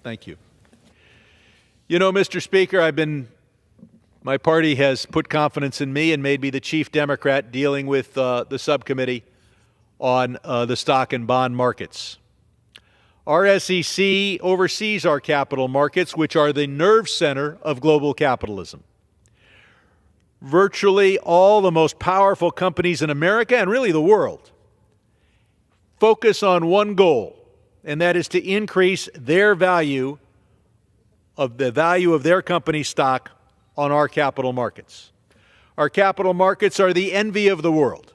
Thank you. You know, Mr. Speaker, my party has put confidence in me and made me the chief Democrat dealing with the subcommittee on the stock and bond markets. Our SEC oversees our capital markets, which are the nerve center of global capitalism. Virtually all the most powerful companies in America and really the world focus on one goal, and that is to increase their value of their company stock on our capital markets. Our capital markets are the envy of the world.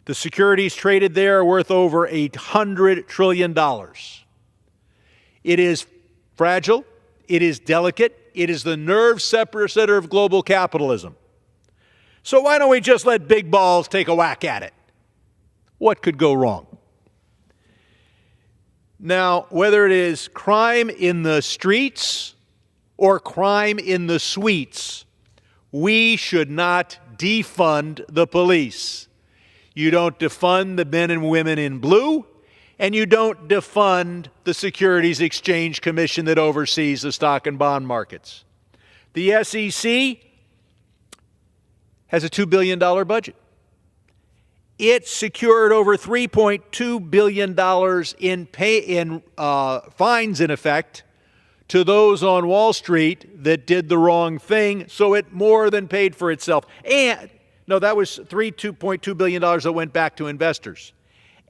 The securities traded there are worth over $100 trillion. It is fragile, it is delicate, it is the nerve center of global capitalism. So why don't we just let big balls take a whack at it? What could go wrong? Now, whether it is crime in the streets or crime in the suites, we should not defund the police. You don't defund the men and women in blue, and you don't defund the Securities Exchange Commission that oversees the stock and bond markets. The SEC has a $2 billion budget. It secured over $3.2 billion in fines, in effect, to those on Wall Street that did the wrong thing, so it more than paid for itself. And, no, that was $2.2 billion that went back to investors.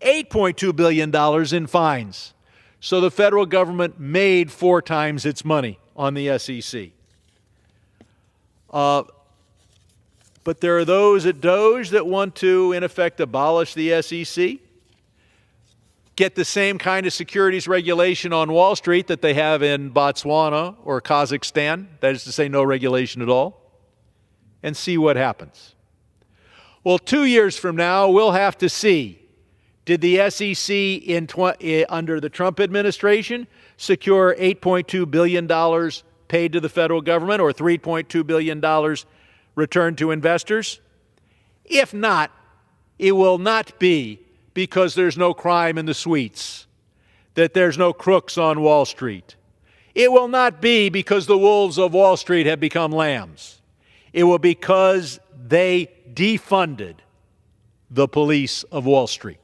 $8.2 billion in fines. So the federal government made 4 times its money on the SEC. But there are those at DOGE that want to, in effect, abolish the SEC, get the same kind of securities regulation on Wall Street that they have in Botswana or Kazakhstan, that is to say no regulation at all, and see what happens. Well, 2 years from now, we'll have to see, did the SEC under the Trump administration secure $8.2 billion paid to the federal government or $3.2 billion returned to investors? If not, it will not be because there's no crime in the suites, that there's no crooks on Wall Street. It will not be because the wolves of Wall Street have become lambs. It will be because they defunded the police of Wall Street.